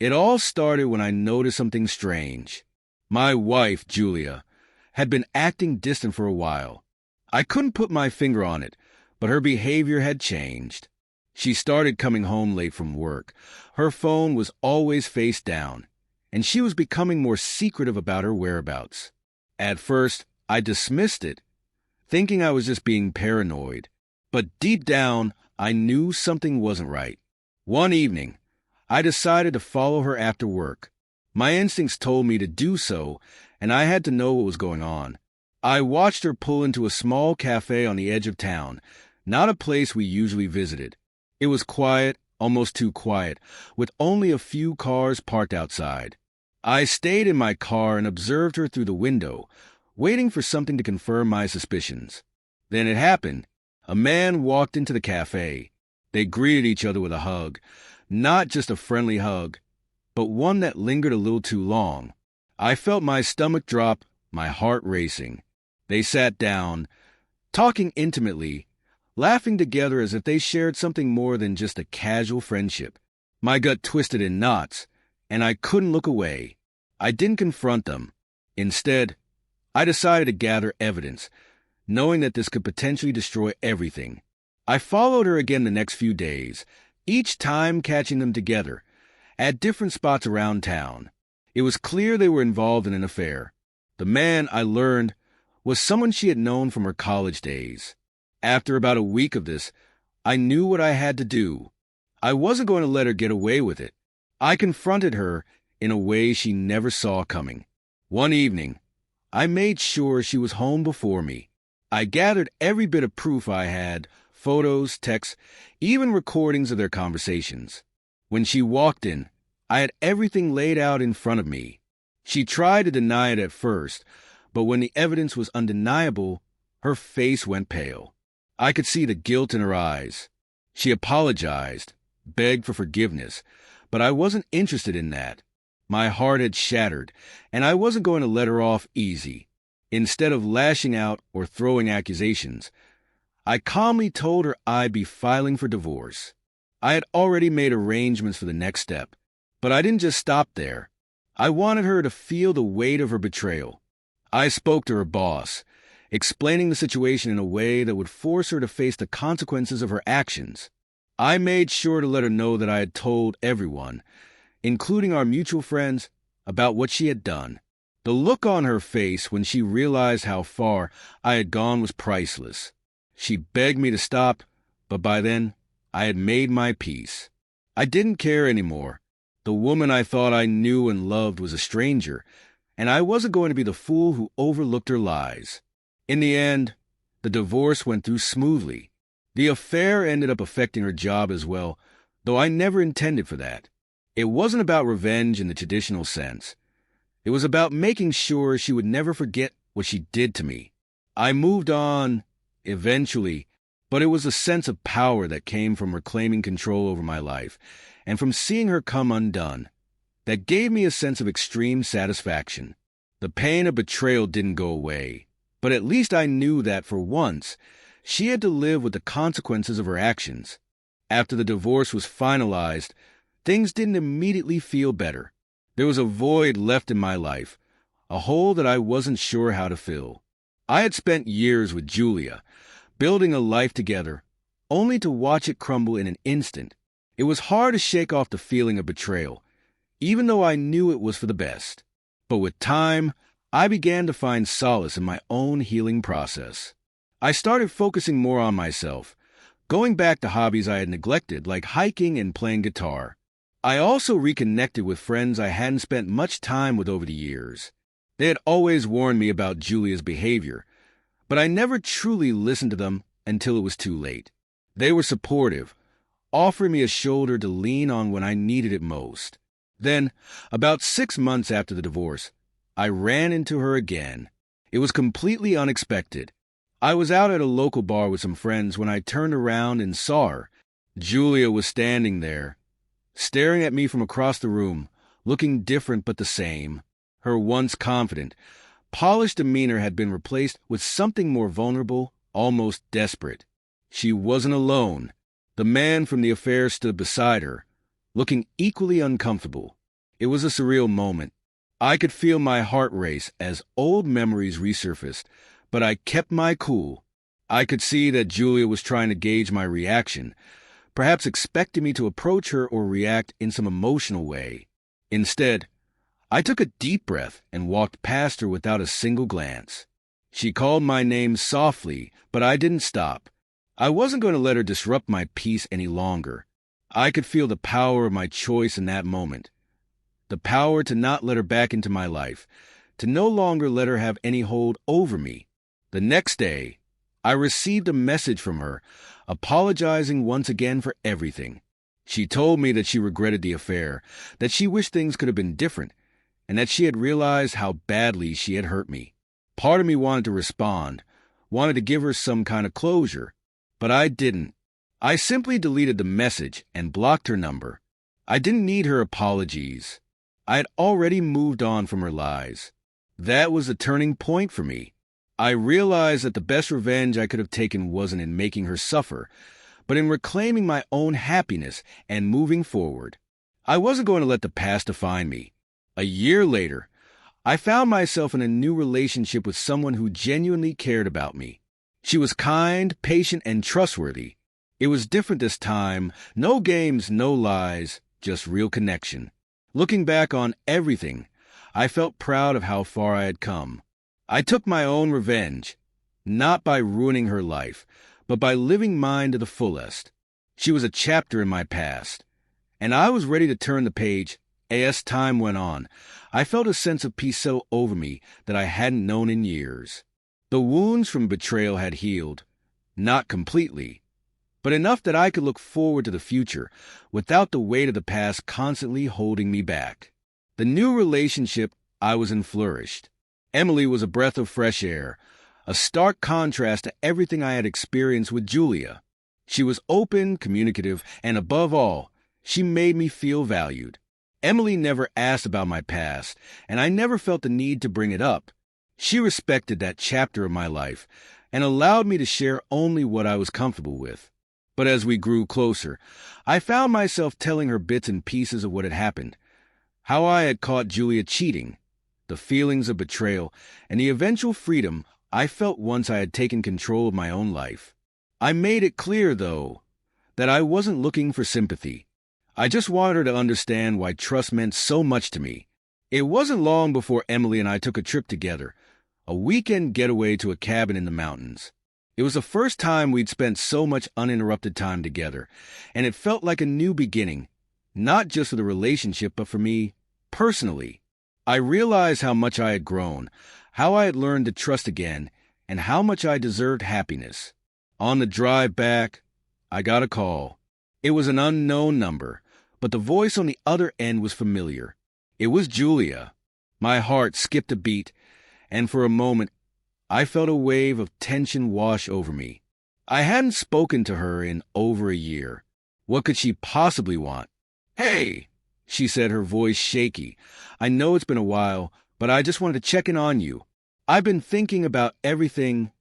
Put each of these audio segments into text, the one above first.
It all started when I noticed something strange. My wife, Julia, had been acting distant for a while. I couldn't put my finger on it, but her behavior had changed. She started coming home late from work. Her phone was always face down, and she was becoming more secretive about her whereabouts. At first, I dismissed it, thinking I was just being paranoid. But deep down, I knew something wasn't right. One evening, I decided to follow her after work. My instincts told me to do so, and I had to know what was going on. I watched her pull into a small cafe on the edge of town, not a place we usually visited. It was quiet, almost too quiet, with only a few cars parked outside. I stayed in my car and observed her through the window, waiting for something to confirm my suspicions. Then it happened. A man walked into the cafe. They greeted each other with a hug, not just a friendly hug, but one that lingered a little too long. I felt my stomach drop, my heart racing. They sat down, talking intimately, laughing together as if they shared something more than just a casual friendship. My gut twisted in knots, and I couldn't look away. I didn't confront them. Instead, I decided to gather evidence, knowing that this could potentially destroy everything. I followed her again the next few days, each time catching them together, at different spots around town. It was clear they were involved in an affair. The man, I learned, was someone she had known from her college days. After about a week of this, I knew what I had to do. I wasn't going to let her get away with it. I confronted her in a way she never saw coming. One evening, I made sure she was home before me. I gathered every bit of proof I had, photos, texts, even recordings of their conversations. When she walked in, I had everything laid out in front of me. She tried to deny it at first, but when the evidence was undeniable, her face went pale. I could see the guilt in her eyes. She apologized, begged for forgiveness, but I wasn't interested in that. My heart had shattered, and I wasn't going to let her off easy. Instead of lashing out or throwing accusations, I calmly told her I'd be filing for divorce. I had already made arrangements for the next step, but I didn't just stop there. I wanted her to feel the weight of her betrayal. I spoke to her boss, explaining the situation in a way that would force her to face the consequences of her actions. I made sure to let her know that I had told everyone, including our mutual friends, about what she had done. The look on her face when she realized how far I had gone was priceless. She begged me to stop, but by then, I had made my peace. I didn't care anymore. The woman I thought I knew and loved was a stranger, and I wasn't going to be the fool who overlooked her lies. In the end, the divorce went through smoothly. The affair ended up affecting her job as well, though I never intended for that. It wasn't about revenge in the traditional sense. It was about making sure she would never forget what she did to me. I moved on, eventually, but it was a sense of power that came from reclaiming control over my life, and from seeing her come undone, that gave me a sense of extreme satisfaction. The pain of betrayal didn't go away, but at least I knew that for once, she had to live with the consequences of her actions. After the divorce was finalized, things didn't immediately feel better. There was a void left in my life, a hole that I wasn't sure how to fill. I had spent years with Julia, building a life together, only to watch it crumble in an instant. It was hard to shake off the feeling of betrayal, even though I knew it was for the best. But with time, I began to find solace in my own healing process. I started focusing more on myself, going back to hobbies I had neglected, like hiking and playing guitar. I also reconnected with friends I hadn't spent much time with over the years. They had always warned me about Julia's behavior, but I never truly listened to them until it was too late. They were supportive, offering me a shoulder to lean on when I needed it most. Then, about 6 months after the divorce, I ran into her again. It was completely unexpected. I was out at a local bar with some friends when I turned around and saw her. Julia was standing there, staring at me from across the room, looking different but the same. Her once confident, polished demeanor had been replaced with something more vulnerable, almost desperate. She wasn't alone. The man from the affair stood beside her, looking equally uncomfortable. It was a surreal moment. I could feel my heart race as old memories resurfaced, but I kept my cool. I could see that Julia was trying to gauge my reaction, perhaps expecting me to approach her or react in some emotional way. Instead, I took a deep breath and walked past her without a single glance. She called my name softly, but I didn't stop. I wasn't going to let her disrupt my peace any longer. I could feel the power of my choice in that moment. The power to not let her back into my life, to no longer let her have any hold over me. The next day, I received a message from her, apologizing once again for everything. She told me that she regretted the affair, that she wished things could have been different, and that she had realized how badly she had hurt me. Part of me wanted to respond, wanted to give her some kind of closure, but I didn't. I simply deleted the message and blocked her number. I didn't need her apologies. I had already moved on from her lies. That was the turning point for me. I realized that the best revenge I could have taken wasn't in making her suffer, but in reclaiming my own happiness and moving forward. I wasn't going to let the past define me. A year later, I found myself in a new relationship with someone who genuinely cared about me. She was kind, patient, and trustworthy. It was different this time. No games, no lies, just real connection. Looking back on everything, I felt proud of how far I had come. I took my own revenge, not by ruining her life, but by living mine to the fullest. She was a chapter in my past, and I was ready to turn the page. As time went on, I felt a sense of peace settle over me that I hadn't known in years. The wounds from betrayal had healed, not completely, but enough that I could look forward to the future without the weight of the past constantly holding me back. The new relationship I was in flourished. Emily was a breath of fresh air, a stark contrast to everything I had experienced with Julia. She was open, communicative, and above all, she made me feel valued. Emily never asked about my past, and I never felt the need to bring it up. She respected that chapter of my life and allowed me to share only what I was comfortable with. But as we grew closer, I found myself telling her bits and pieces of what had happened, how I had caught Julia cheating, the feelings of betrayal, and the eventual freedom I felt once I had taken control of my own life. I made it clear, though, that I wasn't looking for sympathy. I just wanted her to understand why trust meant so much to me. It wasn't long before Emily and I took a trip together, a weekend getaway to a cabin in the mountains. It was the first time we'd spent so much uninterrupted time together, and it felt like a new beginning, not just for the relationship, but for me, personally. I realized how much I had grown, how I had learned to trust again, and how much I deserved happiness. On the drive back, I got a call. It was an unknown number, but the voice on the other end was familiar. It was Julia. My heart skipped a beat, and for a moment, I felt a wave of tension wash over me. I hadn't spoken to her in over a year. What could she possibly want? "Hey," she said, her voice shaky. "I know it's been a while, but I just wanted to check in on you. I've been thinking about everything,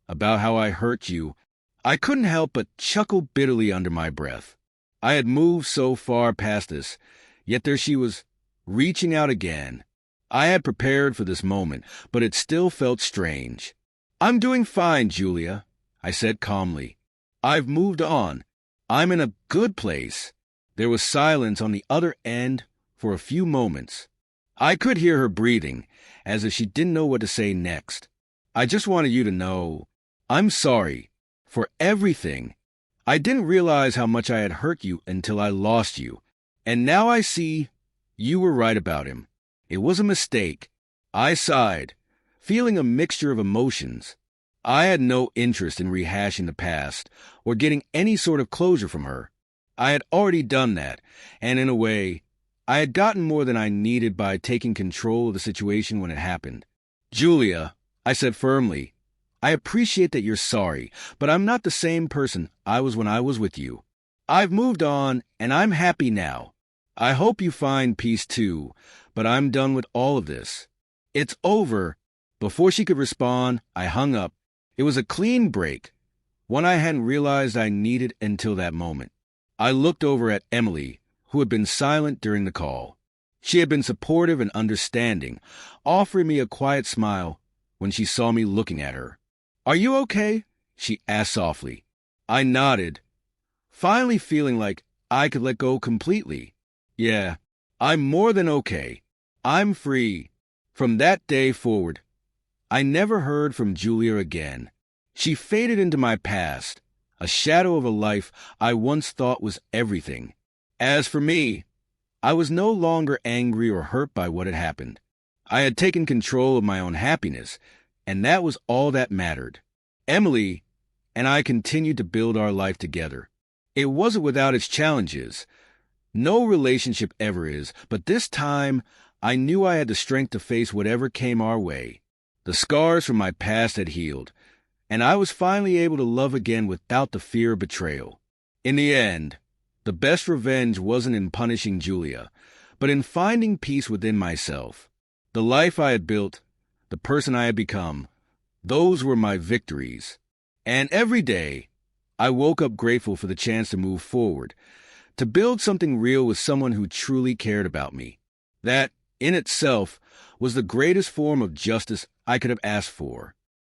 about how I hurt you." I couldn't help but chuckle bitterly under my breath. I had moved so far past this, yet there she was, reaching out again. I had prepared for this moment, but it still felt strange. "I'm doing fine, Julia," I said calmly. "I've moved on. I'm in a good place." There was silence on the other end for a few moments. I could hear her breathing, as if she didn't know what to say next. "I just wanted you to know, I'm sorry for everything. I didn't realize how much I had hurt you until I lost you. And now I see you were right about him. It was a mistake." I sighed, feeling a mixture of emotions. I had no interest in rehashing the past or getting any sort of closure from her. I had already done that, and in a way, I had gotten more than I needed by taking control of the situation when it happened. "Julia," I said firmly, "I appreciate that you're sorry, but I'm not the same person I was when I was with you. I've moved on, and I'm happy now. I hope you find peace too, but I'm done with all of this. It's over." Before she could respond, I hung up. It was a clean break, one I hadn't realized I needed until that moment. I looked over at Emily, who had been silent during the call. She had been supportive and understanding, offering me a quiet smile when she saw me looking at her. "Are you okay?" she asked softly. I nodded, finally feeling like I could let go completely. "Yeah, I'm more than okay. I'm free." From that day forward, I never heard from Julia again. She faded into my past, a shadow of a life I once thought was everything. As for me, I was no longer angry or hurt by what had happened. I had taken control of my own happiness, and that was all that mattered. Emily and I continued to build our life together. It wasn't without its challenges. No relationship ever is, but this time I knew I had the strength to face whatever came our way. The scars from my past had healed, and I was finally able to love again without the fear of betrayal. In the end, the best revenge wasn't in punishing Julia, but in finding peace within myself. The life I had built, the person I had become, those were my victories. And every day, I woke up grateful for the chance to move forward, to build something real with someone who truly cared about me. That, in itself, was the greatest form of justice I could have asked for.